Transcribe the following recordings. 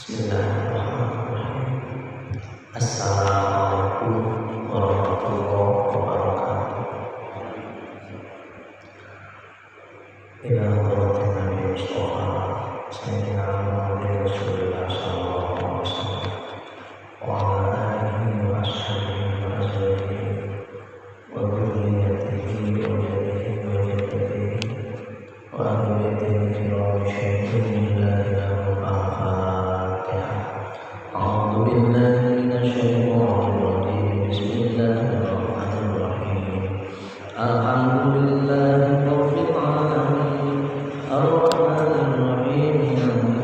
Bismillahirrahmanirrahim. Assalamualaikum warahmatullahi wabarakatuh. Ila hadratin Nabi Mustafa Sayyidina Muhammad Rasulullah sallallahu alaihi wasallam wa ala alihi wa ashabihi wa azwajihi wa dhurriyyatihi wa jaddihi wa jaddatihi wa ahli baitihi kiram syaikhina ila al-Fatihah. A'udzu billahi minasyaitonir rajim. Bismillahirrahmanirrahim. Alhamdulillahi rabbil alamin. Ar-Rahmanir Rahim.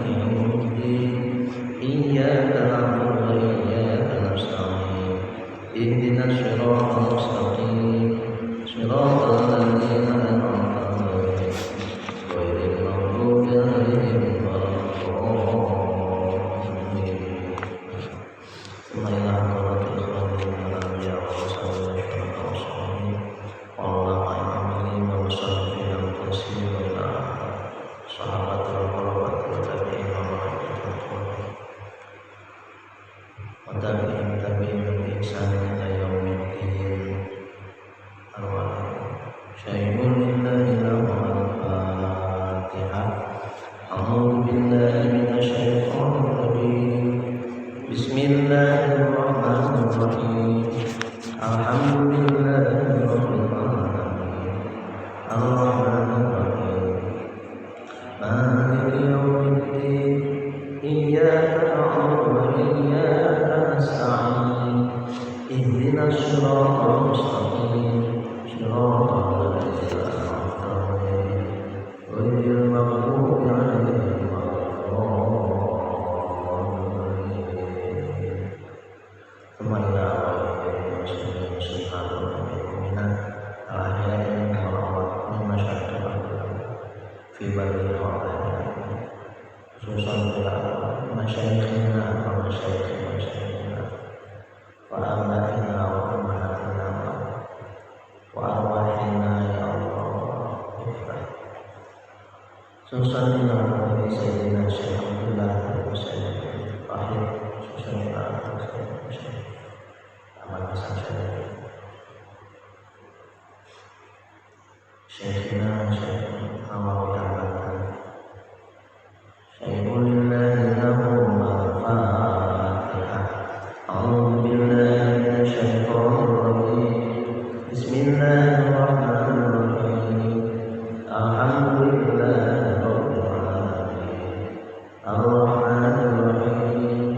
Maliki yaumiddin. Iyyaka na'budu wa iyyaka nasta'in. Ihdinas siratal mustaqim. Siratal ladzina an'amta 'alaihim ghairil maghdubi 'alaihim waladdallin. Bismillahirrahmanirrahim. Alhamdulillahirabbil alamin. Ar-Rahmanir Rahim.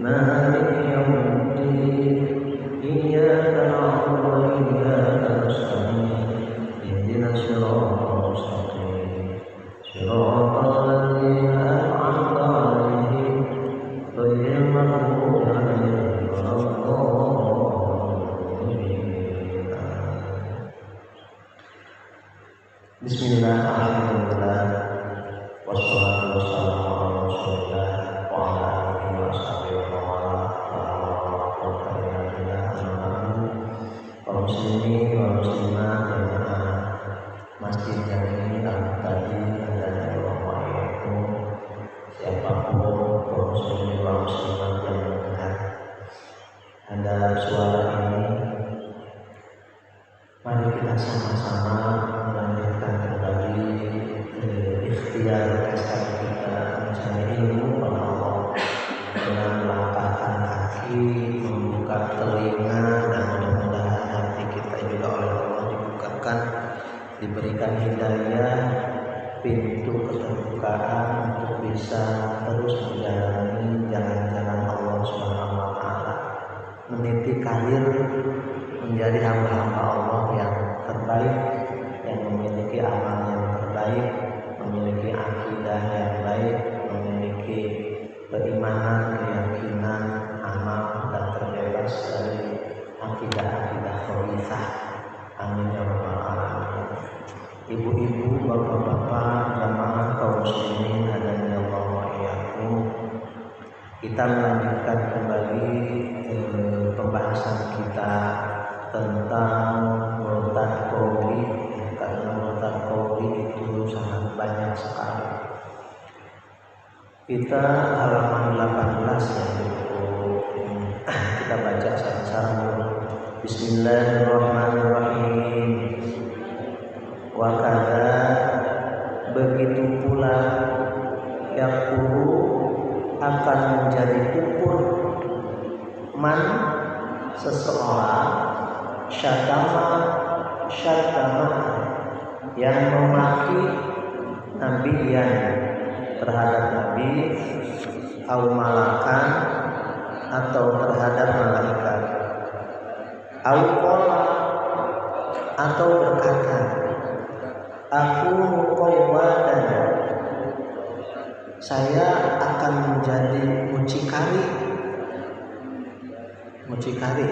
Maliki yaumiddin. Iyyaka na'budu wa iyyaka nasta'in. Ihdinas siratal mustaqim. Siratal ladzina an'amta 'alaihim ghairil maghdubi 'alaihim Bismillah, alhamdulillah, wassalatu wassalamu ala rasulillah wa ala alihi wa sahbihi wa mawala wa quwwata illa billah. Kaum muslimin wa muslimat jamaah masjid yang ini tadi adalah Allahu siapapun kaum muslimin wa muslimat yang mendengar ada suara ini, mari kita sama-sama melanjutkan kembali ikhtiar kasar kita mencari ilmu pada Allah dengan melangkahkan kaki, membuka telinga, dan mudah-mudahan hati kita juga oleh Allah dibukakan, diberikan hidayah, pintu keterbukaan untuk bisa terus menjalani jalan-jalan Allah Subhanahu wa Ta'ala, meniti karir menjadi hamba-hamba Allah yang terbaik, yang memiliki amal yang terbaik, memiliki akidah yang baik, memiliki keimanan, keyakinan, amal, dan terbebas dari akidah-akidah khalifah. Amin ya rabbal alamin. Ibu-ibu, bapak-bapak, jamaah kaum muslimin hadani Allah wa iyyakum. Kita melanjutkan kembali pembahasan kita tentang murtad qauli, karena murtad qauli itu sangat banyak sekali. Kita halaman 18 ya, kita baca sama-sama. Bismillahirrahmanirrahim. Wa kadza, begitu pula yakulu akan menjadi kufur man seseorang syatama yang memaki nabiyan terhadap nabi, au malakan atau terhadap malaikat, au qala atau berkata, aku muqawwadan, saya akan menjadi mucikari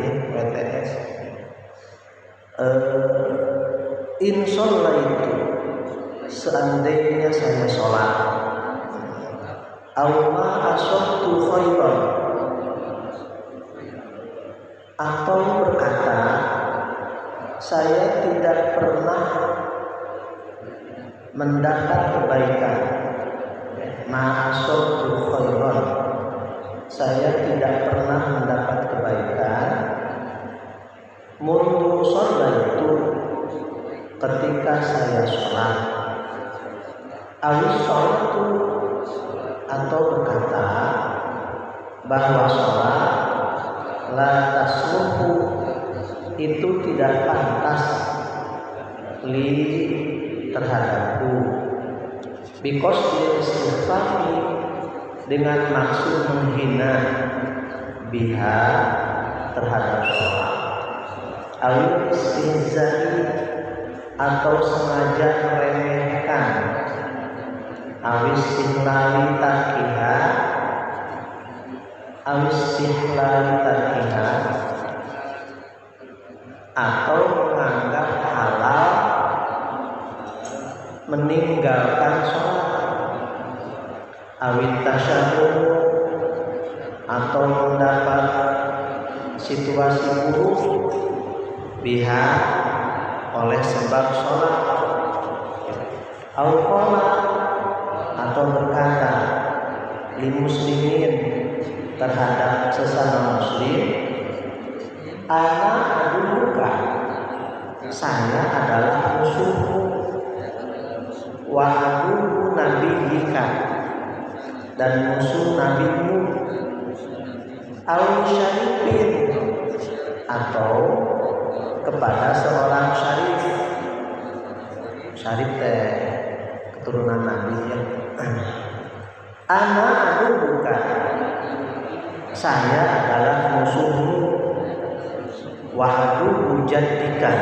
ya, PTS. Insyaallah itu seandainya saya sholat, awma asyadtu khairan, atau berkata saya tidak pernah mendapat kebaikan, ma asyadtu khairan, saya tidak pernah mendapat kebaikan, mundu sholaitu, ketika saya sholat, awis sholatu, atau berkata bahwa sholat la tasluhu, itu tidak pantas li terhadapku, because istighfari, dengan maksud menghina biha terhadap sholat, awil istihzai, atau sengaja meremehkan, awis istihlali tarkiha, atau menganggap halal meninggalkan sholat, awit tasyahud, atau mendapat situasi buruk biha oleh sebab sholat, au qala, atau berkata li muslimin terhadap sesama muslim, ana aduka, saya adalah musuhmu, wa aduhu nabiyika, dan musuh nabimu, au syarifin, atau kepada seorang syarif. Syarif teh keturunan nabi ya. Ana aduka, saya adalah musuhmu, wa aduhu jaddika,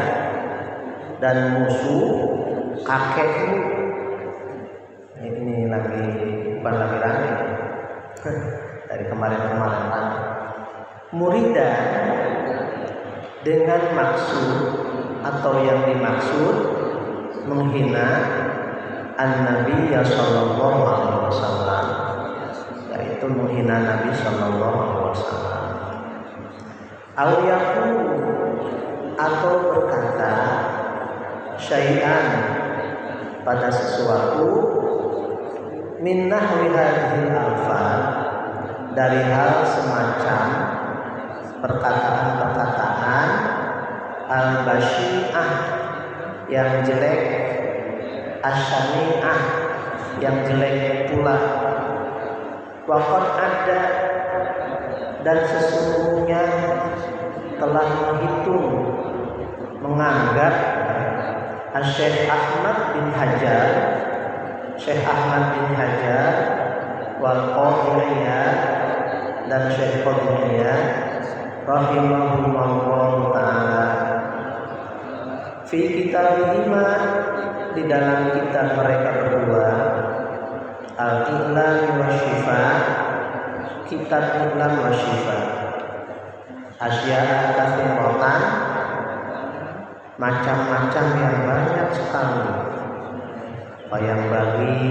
dan musuh kakekmu. Ini lagi bukan lagi rame dari kemarin-kemarin. Muridan, dengan maksud atau yang dimaksud menghina an-nabi sallallahu alaihi wasallam, yaitu menghina Nabi sallallahu alaihi wasallam. Au yaqulu, atau berkata syai'an, pada sesuatu, min nahwi hadhil alfaz, dari hal semacam perkataan-perkataan al-basyi'ah, yang jelek, asyani'ah, yang jelek pula, waqad ada, dan sesungguhnya telah menghitung, menganggap Syekh Ahmad bin Hajar wal Qadiriyah, dan Syekh Qadiriyah rahimahumullah ta'ala, fi kitabihima, di dalam kitab mereka berdua, al-I'lam wa Syifa, kitab I'lam wa Syifa, asya katsiratan, macam-macam yang banyak sekali, yang bagi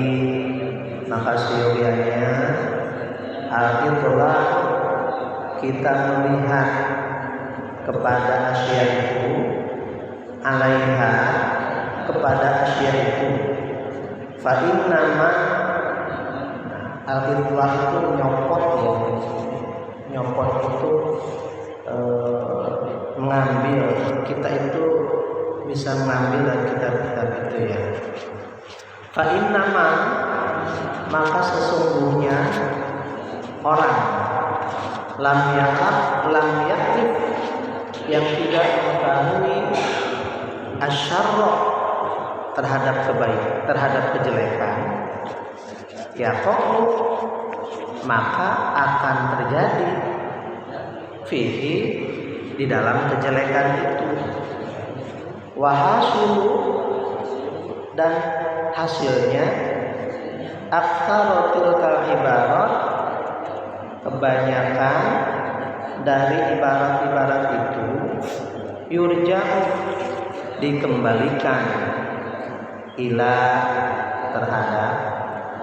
maka siogianya al-Itlah, kita melihat kepada asya itu, alaiha, kepada asya itu, fa innama, Al-idlah itu nyopot ya. Nyopot itu mengambil. Kita itu bisa mengambil dari kitab-kitab itu ya. Fa innama, maka sesungguhnya orang lam yakrif yang tidak mengetahui asyarra terhadap kebaikan, terhadap kejelekan, ya kok maka akan terjadi fihi di dalam kejelekan itu, wahasilu dan hasilnya aktsaratil ibarat, kebanyakan dari ibarat-ibarat itu yurja'u dikembalikan ila terhadap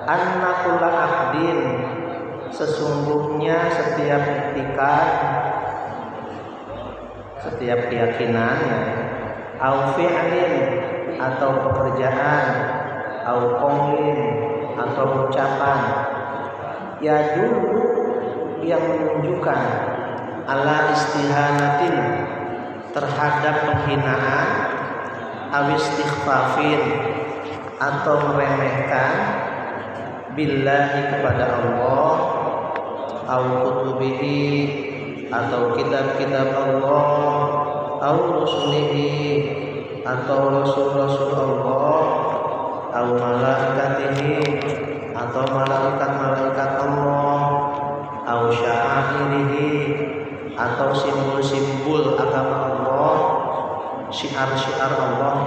anna kulla aqdin, sesungguhnya setiap iktikad, setiap keyakinan, au fi'lin atau pekerjaan, au qaulin atau ucapan, ya dulu yang menunjukkan ala istihanatin terhadap penghinaan, awistighfafin atau meremehkan, billahi kepada Allah, au kutubihi atau kitab-kitab Allah, au rusulihi atau rasul-rasul Allah, au malaikatihi atau malaikat-malaikat Allah, au sya'airihi atau simbol-simbol agama Allah, syiar-syiar Allah,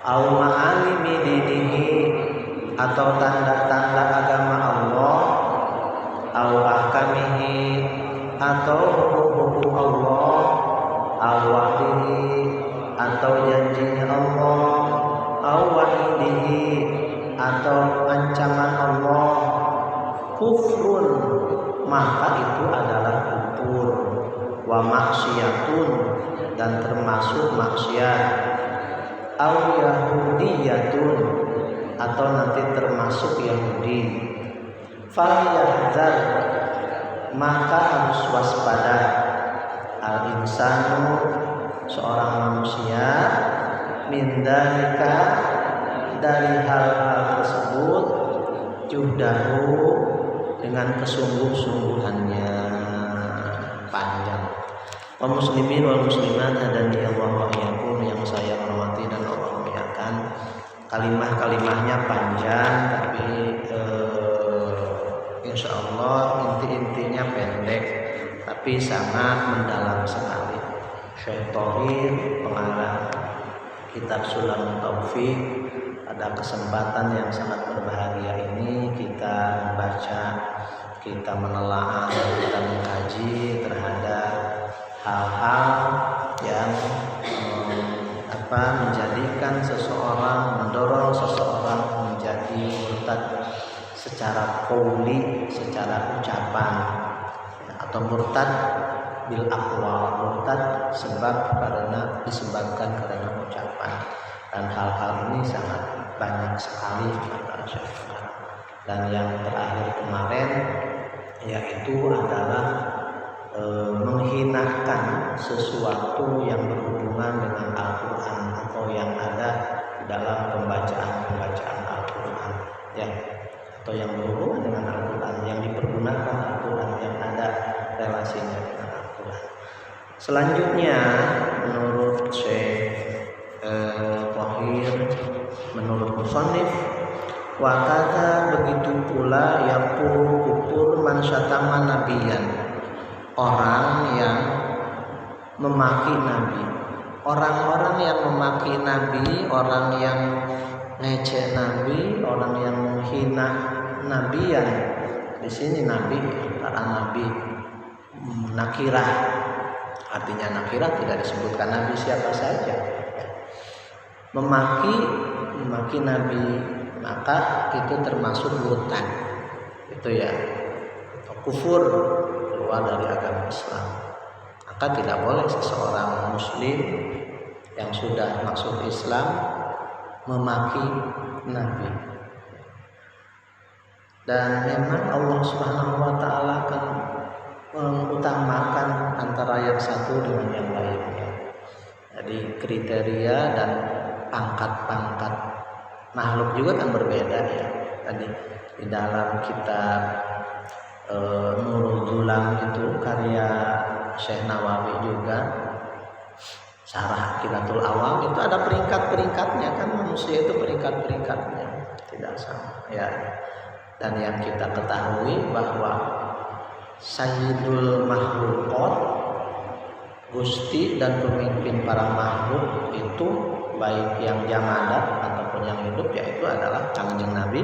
au ma'alimi dinihi atau tanda-tanda agama Allah, au ahkamihi atau hukum Allah, au wa'dihi atau janjinya Allah, au wa'idihi atau ancaman Allah, kufrun maka itu adalah kufur, wa maksiyatun dan termasuk maksiat, au yahudiyatun atau nanti termasuk Yahudi. Falyahzar maka harus waspada al insanu seorang manusia min dzalika dari hal-hal tersebut, juhdahu dengan kesungguh-sungguhannya. Panjang. Wa muslimin wal muslimat hadani Allah wa iyyakum, yang saya hormati dan Allah muliakan. Kalimah-kalimahnya panjang tapi insya Allah inti-intinya pendek tapi sangat mendalam sekali. Syekh Thohir pengarang kitab Sulamut Taufik, pada kesempatan yang sangat berbahagia ini kita membaca, kita menelaah, kita mengkaji terhadap hal-hal yang menjadikan seseorang, mendorong seseorang menjadi murtad secara qauli, secara ucapan, atau murtad bil aqwal, murtad disebabkan karena ucapan. Dan hal-hal ini sangat banyak sekali kata Syekh. Dan yang terakhir kemarin yaitu adalah menghinakan sesuatu yang berhubungan dengan Al-Quran atau yang ada dalam pembacaan Al-Quran ya, atau yang berhubungan dengan Al-Quran, yang dipergunakan Al-Quran, yang ada relasinya dengan Al-Quran. Selanjutnya menurut Syekh Thohir, menurut musannif, wa kadza begitu pula yaqulu kufur man syatama nabiyan, orang yang memaki Nabi, orang-orang yang memaki Nabi, orang yang ngecek Nabi, orang yang menghina Nabiyan. Di sini Nabi, para Nabi nakirah, artinya nakirah tidak disebutkan Nabi siapa saja. Memaki Nabi maka itu termasuk murtad, itu ya, kufur, keluar dari agama Islam. Maka tidak boleh seseorang muslim yang sudah masuk Islam memaki Nabi. Dan memang Allah Subhanahu wa taala akan mengutamakan antara yang satu dengan yang lainnya. Jadi kriteria dan pangkat-pangkat makhluk juga kan berbeda ya. Tadi di dalam kitab Nurul Zulam itu karya Syekh Nawawi juga, Syarah Aqidatul Awam, itu ada peringkat-peringkatnya kan, manusia itu peringkat-peringkatnya tidak sama ya. Dan yang kita ketahui bahwa Sayyidul Makhluqat, Gusti dan pemimpin para makhluk itu baik yang jamadat ataupun yang hidup, yaitu adalah Kangjeng Nabi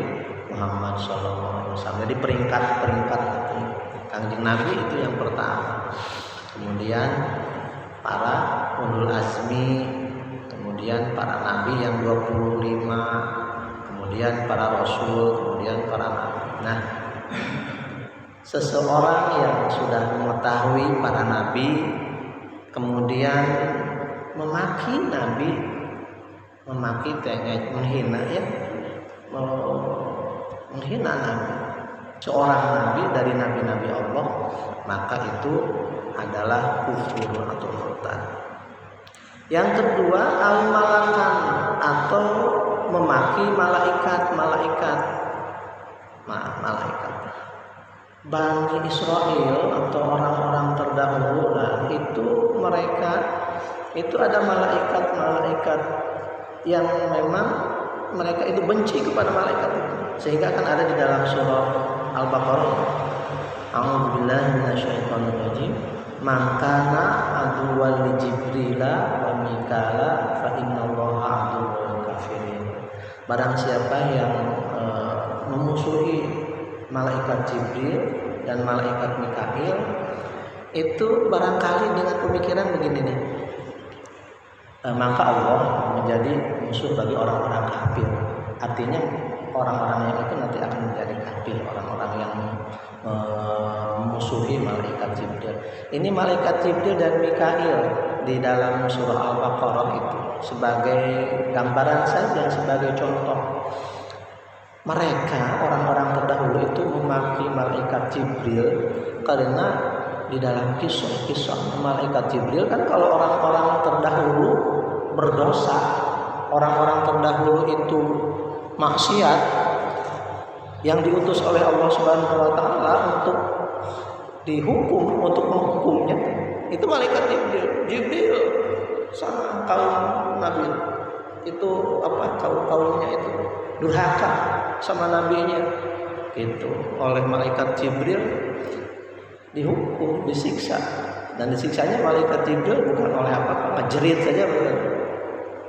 Muhammad SAW. Jadi peringkat-peringkat Kangjeng Nabi itu yang pertama, kemudian para ulul azmi, kemudian para nabi yang 25, kemudian para rasul, kemudian para nabi. Nah, seseorang yang sudah mengetahui para nabi kemudian memaki nabi, memaki tengek, menghina ya, menghina nabi, seorang nabi dari nabi-nabi Allah, maka itu adalah kufur atau murtad. Yang kedua, al-malakan atau memaki malaikat. Malaikat Bani Israel atau orang-orang terdahulu, nah itu mereka itu ada malaikat yang memang mereka itu benci kepada malaikat itu, sehingga akan ada di dalam surah Al-Baqarah, a'udzubillahi minasyaitonir rajim, mangkana aduwwal li Jibrila wa Mikala fa innallaha aduwwul kafirin. Barang siapa yang memusuhi malaikat Jibril dan malaikat Mikail, itu barangkali dengan pemikiran begini nih, maka Allah menjadi musuh bagi orang-orang kafir. Artinya orang-orang yang itu nanti akan menjadi kafir, orang-orang yang memusuhi malaikat Jibril. Ini malaikat Jibril dan Mikail di dalam surah Al-Baqarah itu sebagai gambaran saja, sebagai contoh. Mereka orang-orang terdahulu itu memaki malaikat Jibril karena di dalam kisah malaikat Jibril kan, kalau orang-orang terdahulu berdosa, orang-orang terdahulu itu maksiat, yang diutus oleh Allah Subhanahu wa taala untuk dihukum, untuk menghukumnya itu malaikat Jibril sama kaum Nabi itu kaumnya itu durhaka sama nabinya, itu oleh malaikat Jibril dihukum, disiksa, dan disiksanya malaikat Jibril bukan oleh apa-apa, ngejerit saja bukan.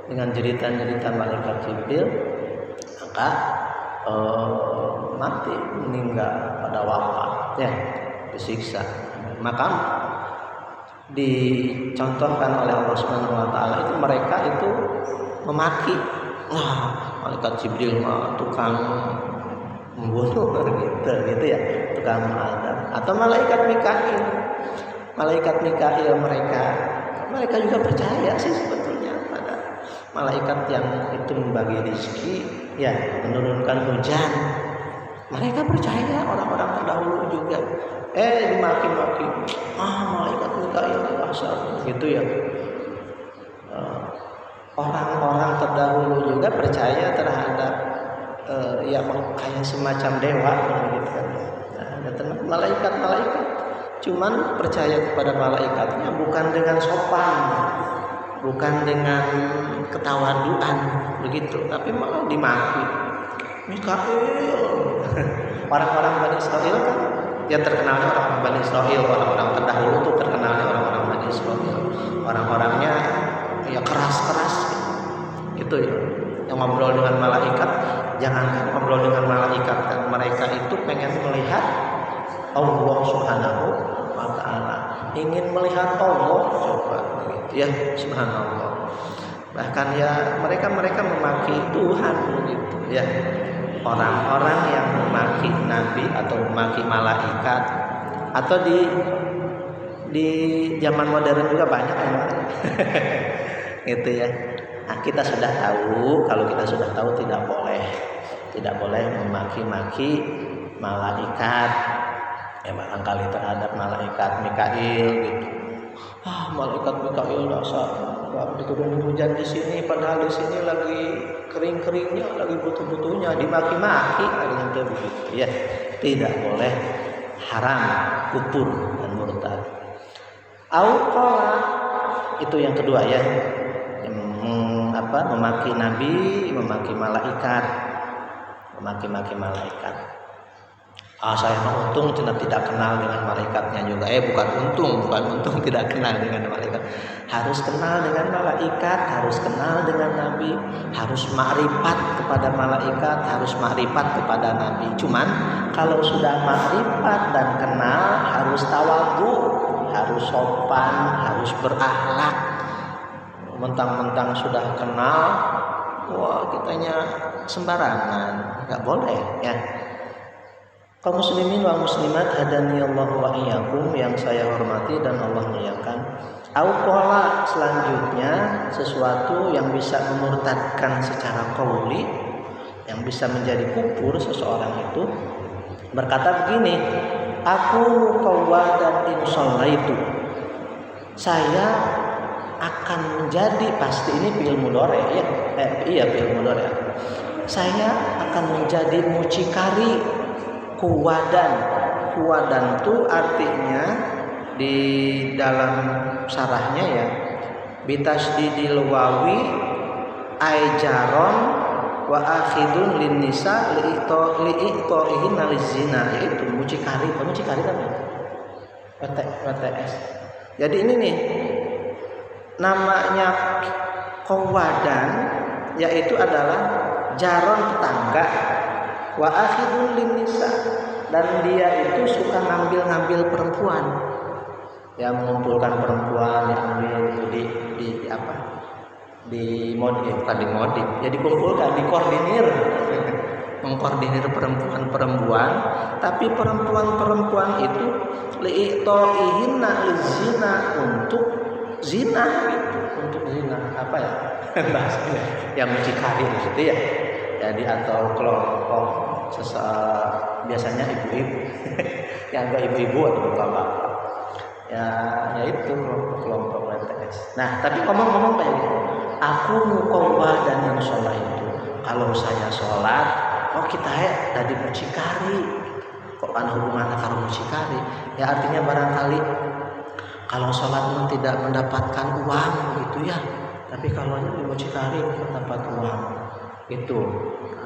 Dengan jeritan-jeritan malaikat Jibril maka mati, meninggal pada wafat ya, disiksa. Maka dicontohkan oleh Allah Subhanahu wa taala itu mereka itu memaki, malaikat Jibril mah tukang membunuh gitu ya, tukang mengadab. Atau malaikat Mikail mereka juga percaya sih sebetulnya pada malaikat yang itu membagi rezeki ya, menurunkan hujan. Mereka percaya, orang-orang terdahulu juga dimaki-maki, malaikat Mikail dasar gitu ya. Orang-orang terdahulu juga percaya terhadap ya kayak semacam dewa gitu kan. Nah, malaikat cuman percaya kepada malaikatnya bukan dengan sopan, bukan dengan ketawaduan begitu, tapi malah dimaki. Mikail. Orang-orang Bani Israel kan yang terkenalnya orang Bani Israel, orang-orang terdahulu itu terkenalnya orang-orang Bani Israel. Orang-orangnya ya keras-keras gitu ya. Yang ngobrol dengan malaikat, jangankan ngobrol dengan malaikat, kan mereka itu pengen melihat Allah Subhanahu wa taala, ingin melihat Allah, coba gitu ya, subhanallah. Bahkan ya mereka memaki Tuhan begitu ya. Orang-orang yang memaki nabi atau memaki malaikat, atau di zaman modern juga banyak yang gitu ya. Nah, kita sudah tahu, kalau kita sudah tahu tidak boleh memaki-maki malaikat, ya barangkali terhadap malaikat Mikail gitu. Malaikat Mikail dasar nggak diturunin hujan di sini, padahal di sini lagi kering-keringnya, lagi butuh-butuhnya, dimaki-maki, ada yang begitu ya. Tidak boleh, haram, kufur dan murtad. Auqala itu yang kedua ya, memaki nabi, memaki malaikat, memaki-maki malaikat. Saya untung tidak kenal dengan malaikatnya juga. Bukan untung tidak kenal dengan malaikat. Harus kenal dengan malaikat, harus kenal dengan nabi, harus makrifat kepada malaikat, harus makrifat kepada nabi. Cuman kalau sudah makrifat dan kenal, harus tawadhu, harus sopan, harus berakhlak. Mentang-mentang sudah kenal, wah kitanya sembarangan, nggak boleh ya. Kaum muslimin wal muslimat hadani Allah wa iyyakum yang saya hormati dan Allah muliakan. Auqala selanjutnya sesuatu yang bisa memurtadkan secara qauli, yang bisa menjadi kufur seseorang itu berkata begini, aku qawadan in shallaitu. Saya akan menjadi, pasti ini fi'il mudhari ya. Fi'il mudhari. Saya akan menjadi mucikari. Kuwadan itu artinya di dalam sarahnya ya, bitasdidil wawi aijaron wa akhidun lin nisa li'ito'ihin alizina, yaitu mucikari kan WTS. Jadi ini nih namanya kuwadan, yaitu adalah jaron tetangga, wa akhidun lin nisa, dan dia itu suka ngambil perempuan, ya mengumpulkan perempuan, diambil di modif, ya dikumpulkan, dikoordinir mengkoordinir perempuan, tapi perempuan itu li'ito'ihinna lizina, untuk zina gitu, untuk zina bahasanya yang mucikari gitu ya. Jadi atau kelompok biasanya ibu-ibu yang enggak ibu-ibu atau bapak ya itu kelompok WTS. Nah tapi ngomong-ngomong kayak gitu, aku muqawwa dan yang sholat itu, kalau saya sholat kita tadi mucikari, kok ada hubungannya kalau mucikari ya, artinya barangkali kalau sholat tidak mendapatkan uang gitu ya, tapi kalau di mucikari dapat uang itu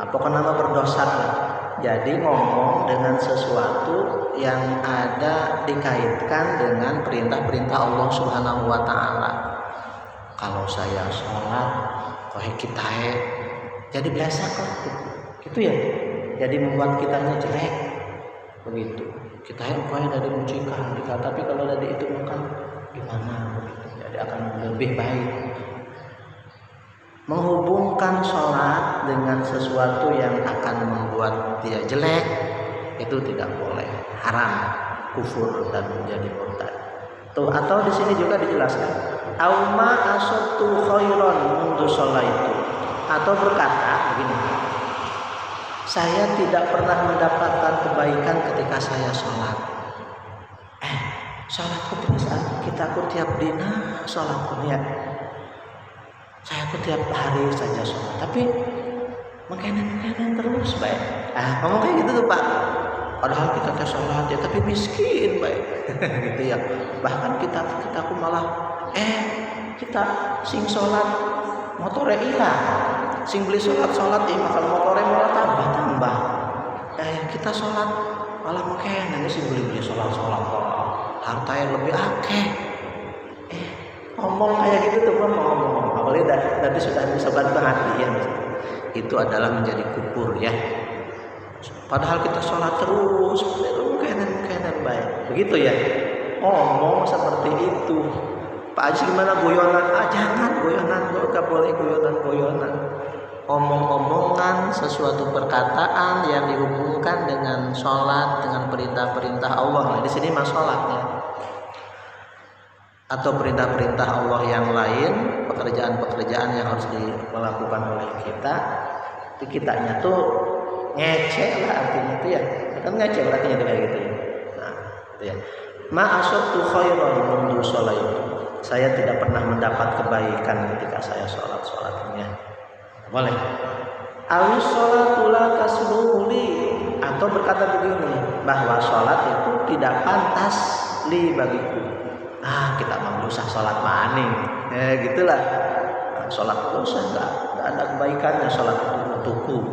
pokoknya nama berdosa lah. Jadi ngomong dengan sesuatu yang ada dikaitkan dengan perintah-perintah Allah Subhanahu wa taala. Kalau saya sholat kita jadi biasa kok gitu ya, jadi membuat kitanya jelek begitu. Kita dari mucikari, tapi kalau dari itu bukan gimana begitu, jadi akan lebih baik. Menghubungkan sholat dengan sesuatu yang akan membuat dia jelek itu tidak boleh, haram, kufur dan menjadi murtad. Atau di sini juga dijelaskan, auma asatu khairon mundu sholaitu, atau berkata begini, saya tidak pernah mendapatkan kebaikan ketika saya sholat. Sholatku perasaan kita tiap dina sholatku ya. Saya tiap hari saja sholat, tapi makanan terus baik. Ngomong kayak gitu tuh Pak. Padahal kita sholat ya, tapi miskin baik. Gitu ya. Bahkan kita malah kita sing sholat motore ilang, sing beli sholat kalau motore malah tambah. Kita sholat malah makanan sing beli sholat harta yang lebih akeh. Ngomong kayak gitu tuh ngomong. Apalagi tadi sudah bisa bantu hati ya. Itu adalah menjadi kufur ya. Padahal kita sholat terus, makanan baik. Begitu ya. Ngomong seperti itu. Pak Haji gimana guyonan? Jangan guyonan, gak boleh guyonan. Omong-omongan sesuatu perkataan yang dihubungkan dengan sholat, dengan perintah-perintah Allah. Nah, di sini mas sholatnya. Atau perintah-perintah Allah yang lain, pekerjaan-pekerjaan yang harus dilakukan oleh kita, kitanya tuh ngecek lah artinya itu ya, kan ngece berarti itu kayak gitu ya. Nah itu ya, ma asabtu khairan mundu sholaitu, saya tidak pernah mendapat kebaikan ketika saya sholatnya. Boleh. Awis sholatu la tasluhuli, atau berkata begini, bahwa sholat itu tidak pantas li bagiku. Kita mau berusaha sholat maning, gitulah. Sholat dosa, enggak ada kebaikannya sholat itu untukku.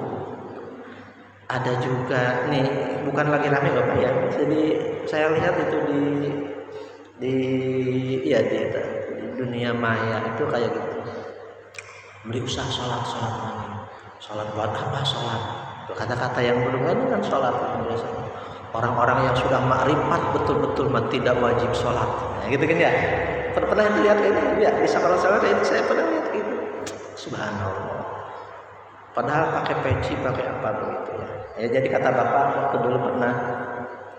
Ada juga nih, bukan lagi rame Bapak ya. Jadi saya lihat itu di dunia maya itu kayak gitu. Beli usaha sholat maning. Sholat buat apa sholat? Kata-kata yang berhubungan dengan sholat itu. Orang-orang yang sudah makrifat betul-betul tidak wajib sholat, gitu kan ya. Pernah lihat ini ya di sekolah-sekolah itu saya pernah lihat itu. Subhanallah. Padahal pakai peci, pakai apa begitu ya. Jadi kata Bapak waktu dulu pernah,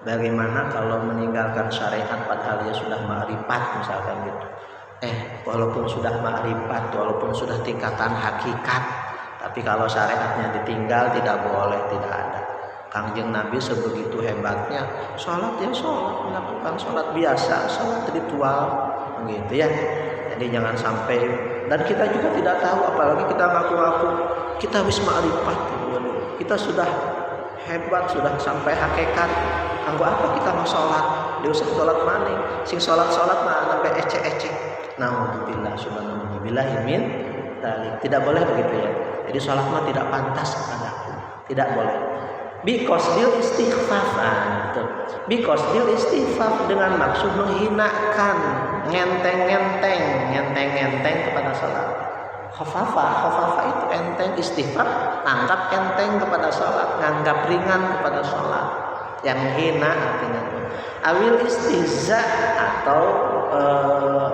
bagaimana kalau meninggalkan syariat padahal dia sudah makrifat misalkan gitu. Walaupun sudah makrifat, walaupun sudah tingkatan hakikat, tapi kalau syariatnya ditinggal tidak boleh, tidak ada. Kangjeng Nabi sebegitu hebatnya, sholat ya sholat, melakukan sholat biasa, sholat ritual, gitu ya. Jadi jangan sampai, dan kita juga tidak tahu, apalagi kita ngaku-ngaku kita wis ma'rifat, kita sudah hebat, sudah sampai hakikat. Kanggo apa kita mau sholat? Diusah sholat maning, sing sholat mah sampai ecek-ecek. Nauzubillah subhanallahi min dzalik. Tidak boleh begitu ya. Jadi sholat mah tidak pantas kepadaku, tidak boleh. Biqasdil istighfaf, biqasdil istighfaf, dengan maksud menghinakan, ngenteng kepada sholat. Khafafah itu enteng, istighfar anggap enteng kepada sholat, nganggap ringan kepada sholat. Yang hina artinya awil istihza, atau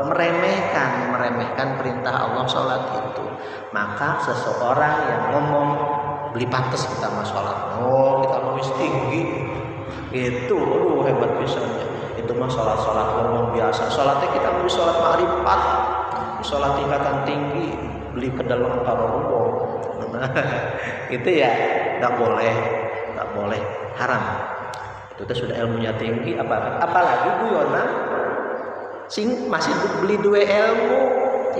meremehkan perintah Allah sholat itu. Maka seseorang yang ngomong beli pantas kita mau sholat, kita mau tinggi itu, hebat pisannya. Itu mah sholat ngomong biasa. Sholatnya kita mau sholat ma'rifat, sholat tingkatan tinggi, beli kedalam karobong. Itu ya nggak boleh, haram. Itu sudah ilmunya tinggi, apalagi guyonan sing masih beli dua ilmu,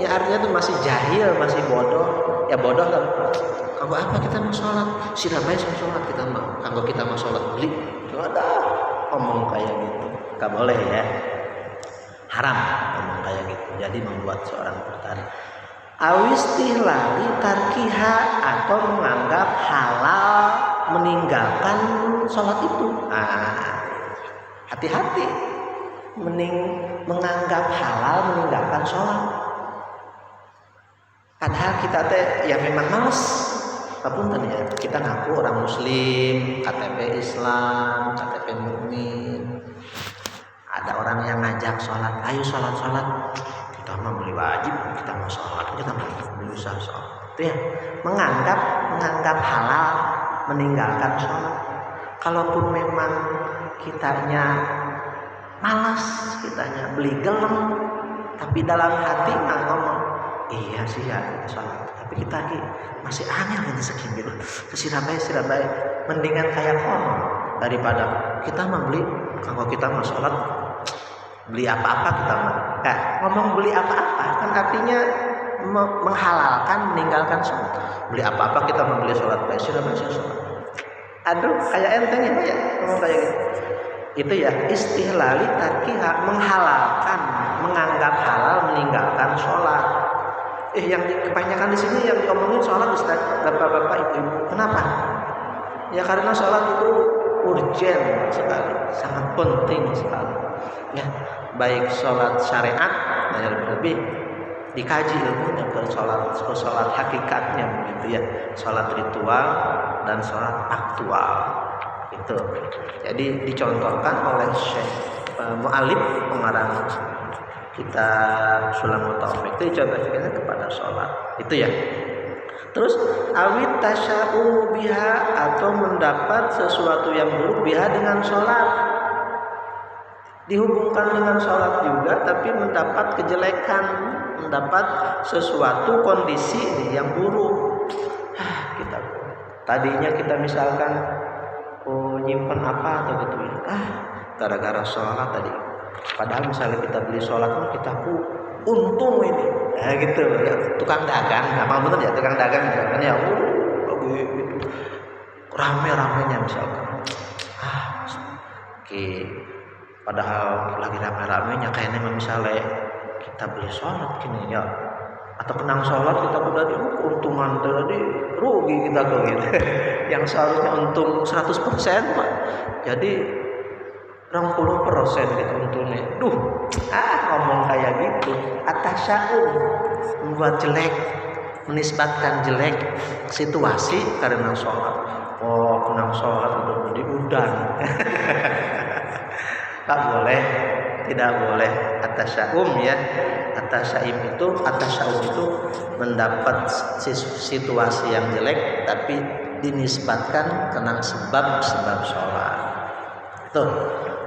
ya artinya tuh masih jahil, masih bodoh. Ya bodoh kan. Kanggo apa kita mau sholat? Sirabai sholat kita mau. Kanggo kita mau sholat beli. Ada ngomong kayak gitu. Gak boleh ya. Haram ngomong kayak gitu. Jadi membuat seorang tertarik. Awistihlali tarkiha, atau menganggap halal meninggalkan sholat itu. Hati-hati. Menganggap halal meninggalkan sholat. Padahal kita ya memang malas. Apunten ya, kita ngaku orang muslim, KTP Islam, KTP mukmin. Ada orang yang ngajak sholat, ayo sholat. Kita mah beli wajib, kita mau sholat, kita mau berusaha sholat. Itu ya, menganggap halal meninggalkan sholat. Kalaupun memang kitanya malas, kitanya beli gelem, tapi dalam hati nggak ngomong, iya sih ya sholat, tapi kita lagi masih aneh gitu segini gitu. Sirabai, mendingan kayak kono daripada kita mah beli. Kalau kita mau sholat, beli apa-apa kita mah. Ngomong beli apa-apa kan artinya menghalalkan meninggalkan sholat. Beli apa-apa kita mau beli sholat, baik sirabai sholat. Aduh, kayak enteng ya ngomong kayak gitu. Itu ya istihlali tarkiha, menghalalkan, menganggap halal meninggalkan sholat. Yang kebanyakan di sini yang diomongin sholat, Ustaz, bapak-bapak, ibu-ibu. Kenapa? Ya karena sholat itu urgen sekali, sangat penting sekali. Ya, baik sholat syariat, lebih dikaji ilmunya ke sholat hakikatnya begitu ya, sholat ritual dan sholat aktual itu. Jadi dicontohkan oleh Syekh Mu'alif, pengarang kita Sulamul Taufik, itu contohnya kepada sholat itu ya. Terus awit tasya'u biha, atau mendapat sesuatu yang buruk biha dengan sholat, dihubungkan dengan sholat juga, tapi mendapat kejelekan, mendapat sesuatu kondisi yang buruk. Tadinya kita misalkan nyimpen apa atau gitu ya, gara-gara sholat tadi. Padahal misalnya kita beli sholat kita untung ini, gitu ya. Tukang dagang, apa betul ya tukang dagang misalkan ya, lagi gitu rame-ramenya misalkan, padahal lagi rame-ramenya kayaknya misalnya kita beli sholat gini ya, atau kenang sholat kita udah keuntungan tadi rugi kita kok gitu. Yang seharusnya untung 100% Pak, jadi 60% gitu untungnya. Ngomong kayak gitu atasya'um, membuat jelek, menisbatkan jelek situasi karena sholat. Kenang sholat udah diudan. Tidak boleh atasya'um ya. Atasya'um itu mendapat situasi yang jelek tapi dinisbatkan karena sebab sholat. Tuh,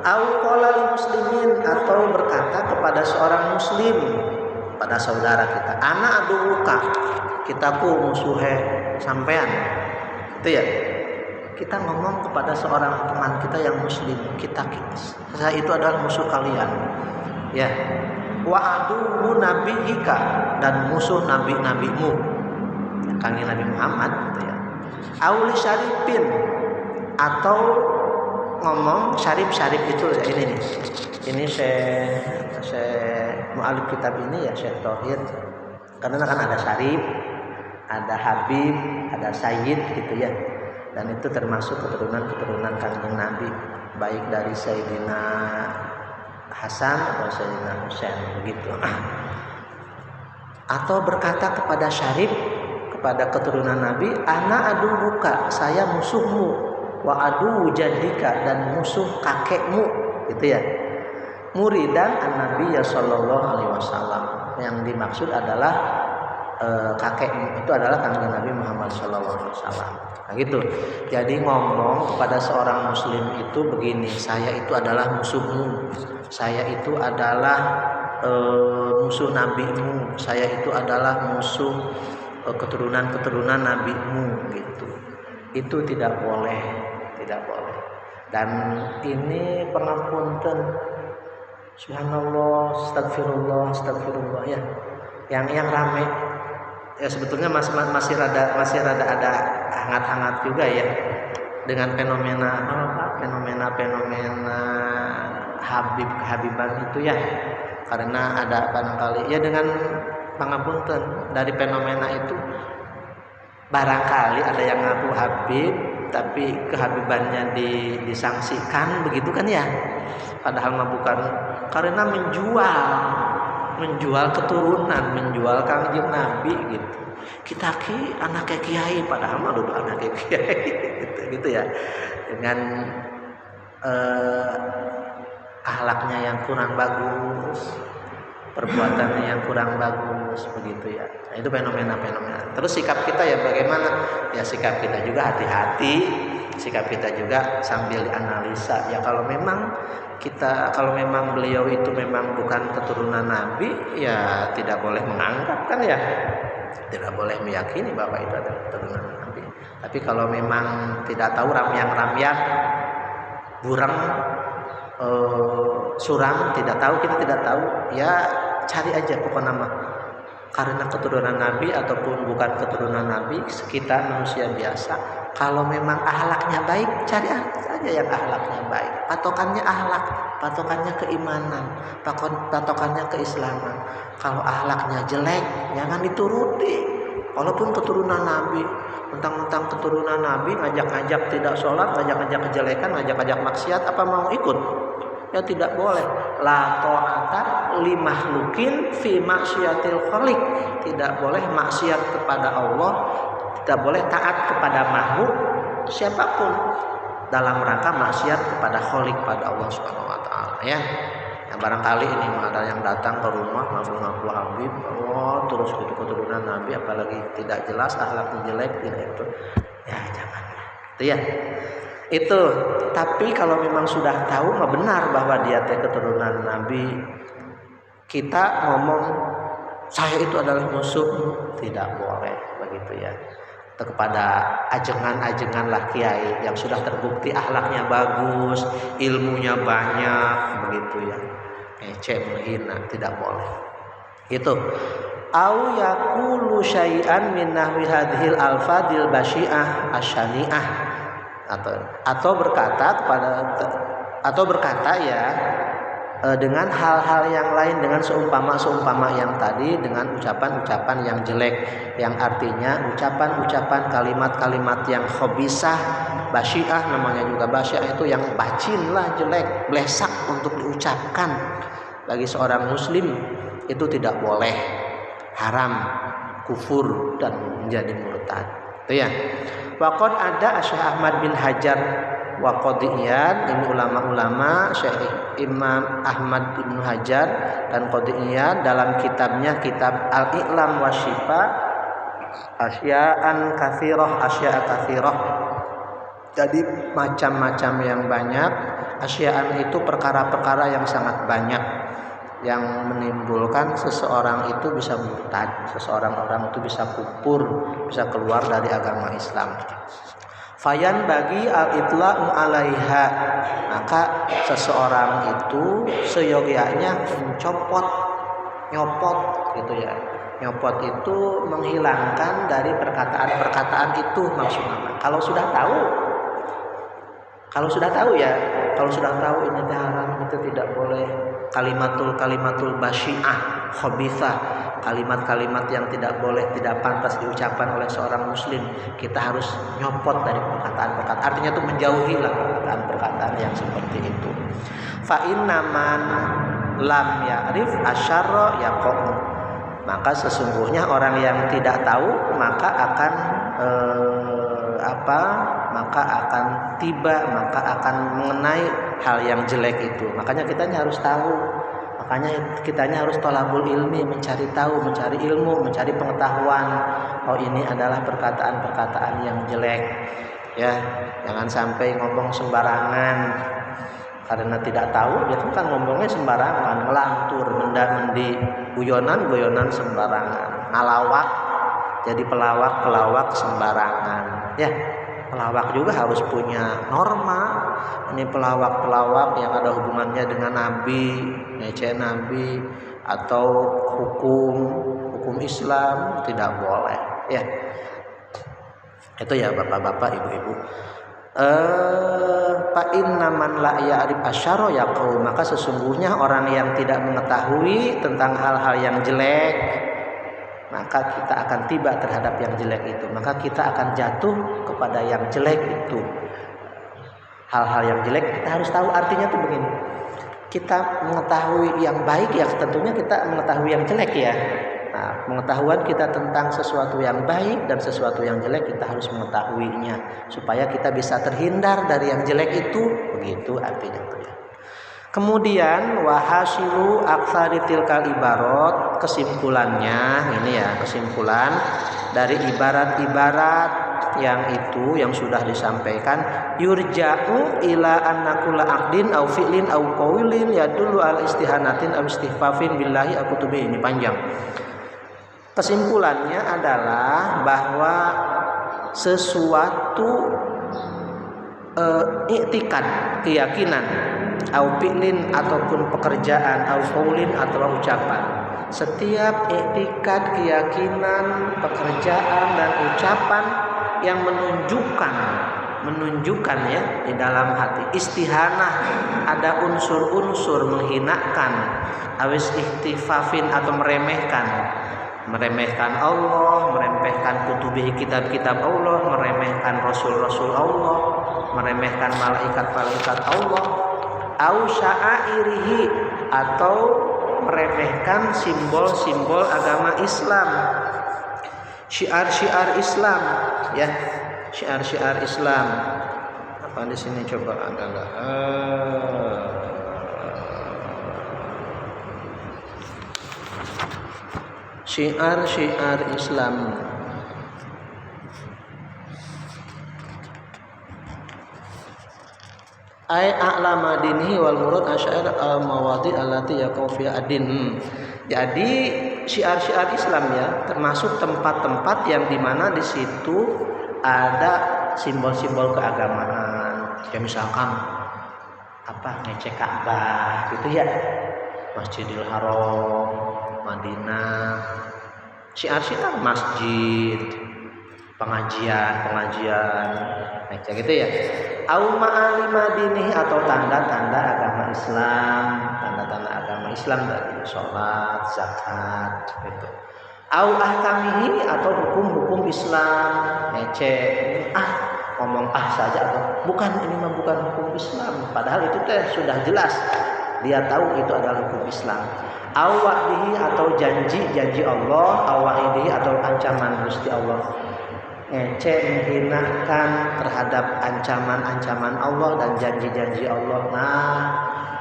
au qala lil muslimin, atau berkata kepada seorang muslim, pada saudara kita, ana aduka, kitaku musuhe sampean. Itu ya. Kita ngomong kepada seorang teman kita yang muslim, saya itu adalah musuh kalian. Ya. Wa aduhu nabiyika, dan musuh nabi-nabimu. Kanjeng Nabi Muhammad gitu ya. Auli syarifin, atau ngomong syarif itu ini nih. Ini saya mu'alif kitab ini ya, Syekh Tauhid. Karena kan ada syarif, ada habib, ada sayyid gitu ya. Dan itu termasuk keturunan Kanjeng Nabi, baik dari Sayyidina Hasan atau Sayyidina Husain begitu. Atau berkata kepada syarif, kepada keturunan Nabi, ana adubuka, saya musuhmu, wa adu jadika, dan musuh kakekmu, gitu ya. Muridan an-Nabi sallallahu alaihi wasallam. Yang dimaksud adalah kakekmu itu adalah Kanjeng Nabi Muhammad sallallahu alaihi wasallam. Nah gitu. Jadi ngomong kepada seorang muslim itu begini, saya itu adalah musuhmu, saya itu adalah musuh nabimu, saya itu adalah musuh keturunan nabimu gitu. Itu tidak boleh. Dan ini pengampunan, subhanallah, astagfirullah ya. Yang rame ya, sebetulnya masih rada ada hangat-hangat juga ya dengan fenomena kehabiban itu ya, karena ada barangkali ya dengan pangapunten dari fenomena itu, barangkali ada yang ngaku habib tapi kehabibannya disangsikan begitu kan ya, padahal mah bukan, karena menjual keturunan, menjual Kanjeng Nabi gitu. Kita anaknya kiai, padahal mah dulu anaknya kiai gitu ya, dengan akhlaknya yang kurang bagus, perbuatannya yang kurang bagus begitu ya. Nah, itu fenomena. Terus sikap kita ya bagaimana? Ya sikap kita juga hati-hati, sikap kita juga sambil dianalisa. Ya kalau memang beliau itu memang bukan keturunan Nabi, ya tidak boleh menganggap kan ya. Tidak boleh meyakini bahwa itu adalah keturunan Nabi. Tapi kalau memang tidak tahu, ramyang burang suram, kita tidak tahu, ya cari aja pokoknya nama. Karena keturunan Nabi ataupun bukan keturunan Nabi, kita manusia biasa. Kalau memang akhlaknya baik, cari aja yang akhlaknya baik. Patokannya akhlak, patokannya keimanan, patokannya keislaman. Kalau akhlaknya jelek, jangan dituruti. Walaupun keturunan Nabi, mentang-mentang keturunan Nabi, ngajak-ngajak tidak sholat, ngajak-ngajak kejelekan, ngajak-ngajak maksiat, apa mau ikut? Ya tidak boleh. La ta'ata li makhlukin fi maksiatil khaliq. Tidak boleh maksiat kepada Allah, tidak boleh taat kepada makhluk siapapun dalam rangka maksiat kepada khaliq, pada Allah Subhanahu wa taala ya. Nah, barangkali ini ada yang datang ke rumah ngaku-ngaku habib, terus keturunan Nabi, apalagi tidak jelas akhlaknya jelek, tidak itu. Ya janganlah. Itu ya. Itu, tapi kalau memang sudah tahu mah benar bahwa dia keturunan Nabi, kita ngomong saya itu adalah musuh, tidak boleh begitu ya. kepada ajengan-ajengan lah kiai yang sudah terbukti akhlaknya bagus, ilmunya banyak, begitu ya. Ecek menghina, tidak boleh. Itu. Au yaqulu syai'an min nahwi hadhil alfadil basyi'ah asyani'ah, atau berkata ya dengan hal-hal yang lain, dengan seumpama yang tadi, dengan ucapan-ucapan yang jelek, yang artinya ucapan-ucapan kalimat-kalimat yang khabisah, basyi'ah, namanya juga basyi'ah itu yang bacin lah, jelek, blesak untuk diucapkan bagi seorang muslim, itu tidak boleh, haram, kufur dan menjadi murtad. Itu ya. Waqad ada Syekh Ahmad bin Hajar wa Qadiyyan, ini ulama-ulama Syekh Imam Ahmad bin Hajar dan Qadiyyan dalam kitabnya, kitab Al-I'lam wa Syifa, asya'a katsirah. Jadi macam-macam yang banyak. Asya'an itu perkara-perkara yang sangat banyak yang menimbulkan seseorang itu bisa murtad, orang itu bisa kufur, bisa keluar dari agama Islam. Fayan bagi al-itla'u 'alaiha, maka seseorang itu seyogyanya nyopot gitu ya. Nyopot itu menghilangkan dari perkataan-perkataan itu maksudnya. Kalau sudah tahu ini haram, itu tidak boleh, kalimatul basyi'ah khabithah, kalimat-kalimat yang tidak boleh, tidak pantas diucapkan oleh seorang muslim, kita harus nyopot dari perkataan-perkataan, artinya itu menjauhi lah perkataan-perkataan yang seperti itu. Fa inna man lam ya'rif asyarra yaqum, maka sesungguhnya orang yang tidak tahu maka akan mengenai hal yang jelek itu. Makanya kitanya harus tahu. Makanya kitanya harus thalabul ilmi, mencari tahu, mencari ilmu, mencari pengetahuan. Oh, ini adalah perkataan-perkataan yang jelek. Ya, jangan sampai ngomong sembarangan. Karena tidak tahu, dia kan ngomongnya sembarangan, ngelantur, menda-mendi, guyonan sembarangan, ngalawak, jadi pelawak sembarangan. Ya, pelawak juga harus punya norma. Ini pelawak yang ada hubungannya dengan Nabi, ngecek Nabi atau hukum Islam, tidak boleh. Ya, itu ya bapak-bapak, ibu-ibu. Fa inna man la ya'rif asyara yaqul, maka sesungguhnya orang yang tidak mengetahui tentang hal-hal yang jelek, maka kita akan tiba terhadap yang jelek itu, maka kita akan jatuh kepada yang jelek itu. Hal-hal yang jelek kita harus tahu artinya tuh begini. Kita mengetahui yang baik ya tentunya kita mengetahui yang jelek ya. Nah, pengetahuan kita tentang sesuatu yang baik dan sesuatu yang jelek kita harus mengetahuinya supaya kita bisa terhindar dari yang jelek itu, begitu artinya tuh ya. Kemudian wahasilu aktsari tilkal ibarat, kesimpulannya ini ya, kesimpulan dari ibarat-ibarat yang sudah disampaikan, yurja'u ila annakula aqdin au fi'lin au qawlin yadullu al istihanatin au istihfafin billahi akutubi, ini panjang. Kesimpulannya adalah bahwa sesuatu i'tikad, keyakinan, au fi'lin ataupun pekerjaan, au qaulin atau ucapan. Setiap i'tikad, keyakinan, pekerjaan dan ucapan yang menunjukkan ya di dalam hati istihanah, ada unsur-unsur menghinakan, awis ihtifafin atau meremehkan Allah, meremehkan kutubi, kitab-kitab Allah, meremehkan rasul-rasul Allah, meremehkan malaikat-malaikat Allah, au sya'airihi atau meremehkan simbol-simbol agama Islam, syiar-syiar Islam ya, syiar-syiar Islam. Apa di sini coba adalah syiar-syiar Islam. Ai a'lama dinihi wal murad asyair al mawadi allati yaqau fi adin. Jadi syiar-syiar Islam ya, termasuk tempat-tempat yang dimana di situ ada simbol-simbol keagamaan. Ya misalkan ngecek Ka'bah gitu ya, Masjidil Haram, Madinah, syiar-syiar masjid, pengajian, ngecek gitu ya. Au ma'alima dinihi, atau tanda-tanda agama Islam, dari sholat, zakat gitu. Au ahkamihi, atau hukum-hukum Islam, ngecek ngomong saja atau bukan, ini mah bukan hukum Islam, padahal itu sudah jelas dia tahu itu adalah hukum Islam. Au wa'dihi, atau janji Allah, au wa'idihi, atau ancaman Gusti Allah, ngecek menghinakan terhadap ancaman Allah dan janji-janji Allah.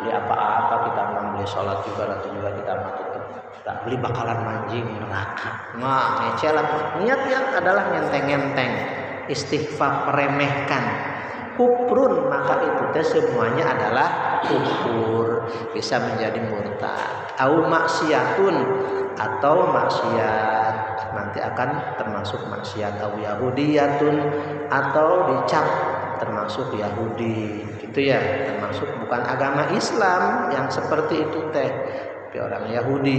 Beli apa-apa kita beli sholat juga, nanti juga kita tak beli bakalan manjing neraka. Ngecek lah. Niatnya adalah ngenteng-ngenteng, istighfar, meremehkan. Kufrun, maka itu semuanya adalah kufur, bisa menjadi murtad. Au maksiatun, atau maksiat, nanti akan termasuk maksiat. Au yahudiyatun, atau dicap termasuk Yahudi gitu ya, termasuk bukan agama Islam yang seperti itu tapi orang Yahudi.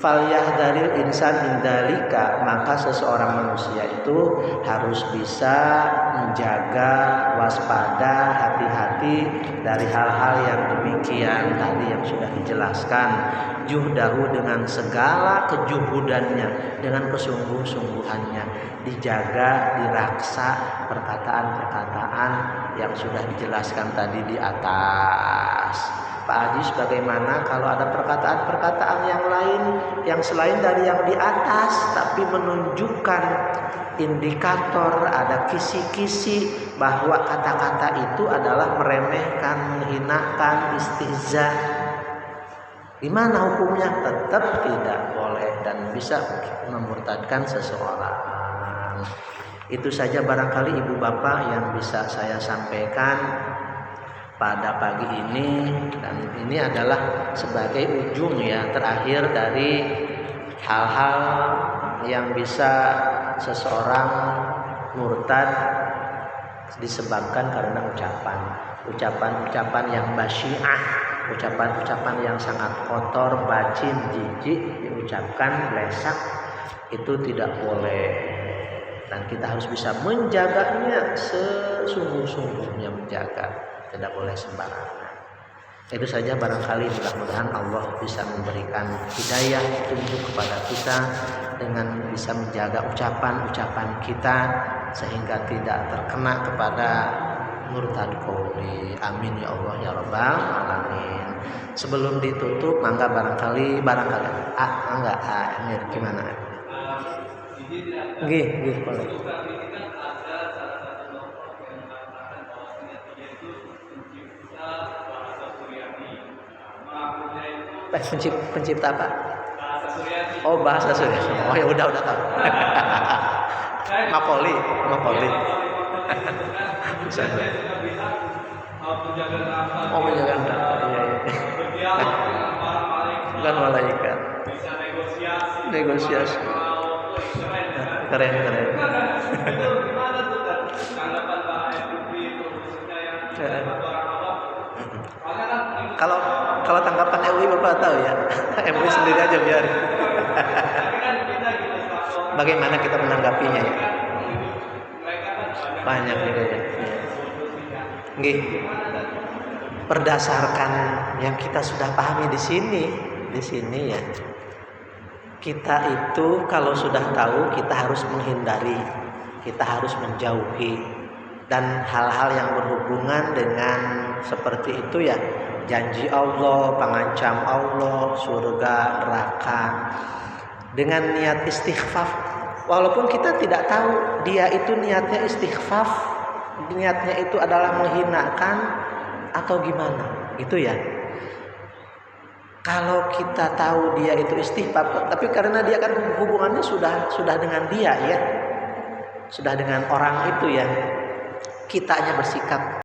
Falyahdaril insan indalika, maka seseorang manusia itu harus bisa menjaga, waspada, hati-hati dari hal-hal yang demikian tadi yang sudah dijelaskan. Juhdahu, dengan segala kejuhudannya, dengan kesungguh-sungguhannya, dijaga, diraksa perkataan-perkataan yang sudah dijelaskan tadi di atas. Pak Haji, bagaimana kalau ada perkataan-perkataan yang lain yang selain dari yang di atas, tapi menunjukkan indikator, ada kisi-kisi bahwa kata-kata itu adalah meremehkan, menghinakan, istihza. Gimana hukumnya? Tetap tidak boleh dan bisa memurtadkan seseorang. Itu saja barangkali ibu bapak yang bisa saya sampaikan pada pagi ini, dan ini adalah sebagai ujung ya, terakhir dari hal-hal yang bisa seseorang murtad disebabkan karena ucapan yang basyi'ah, ucapan yang sangat kotor, bacin, jijik diucapkan, blesak, itu tidak boleh, dan kita harus bisa menjaganya sesungguh-sungguhnya, menjaga, tidak boleh sembarangan. Itu saja barangkali, mudah-mudahan Allah bisa memberikan hidayah, petunjuk kepada kita dengan bisa menjaga ucapan-ucapan kita sehingga tidak terkena kepada murtad qauli. Amin ya Allah ya rabbal alamin. Sebelum ditutup, mangga barangkali Amir gimana? Nggih, boleh. Pencipta apa? Bahasa Suryani. Oh ya udah tahu. Mapoli. Bisa. Menjaga nafas. Iya. Bukan malaikat. Bisa negosiasi. Keren. Gimana tuh tanggapan Pak MUI itu khususnya yang kalau tanggapan MUI Bapak tahu ya. MUI sendiri aja biarin. Bagaimana kita menanggapinya ya? Banyak juga ya. Nggih. Berdasarkan yang kita sudah pahami di sini ya. Kita itu kalau sudah tahu, kita harus menghindari, kita harus menjauhi, dan hal-hal yang berhubungan dengan seperti itu ya, janji Allah, pengancam Allah, surga, neraka, dengan niat istighfar, walaupun kita tidak tahu dia itu niatnya istighfar, niatnya itu adalah menghinakan atau gimana, gitu ya. Kalau kita tahu dia itu istighfar, tapi karena dia kan hubungannya sudah dengan dia ya, sudah dengan orang itu ya, kitanya bersikap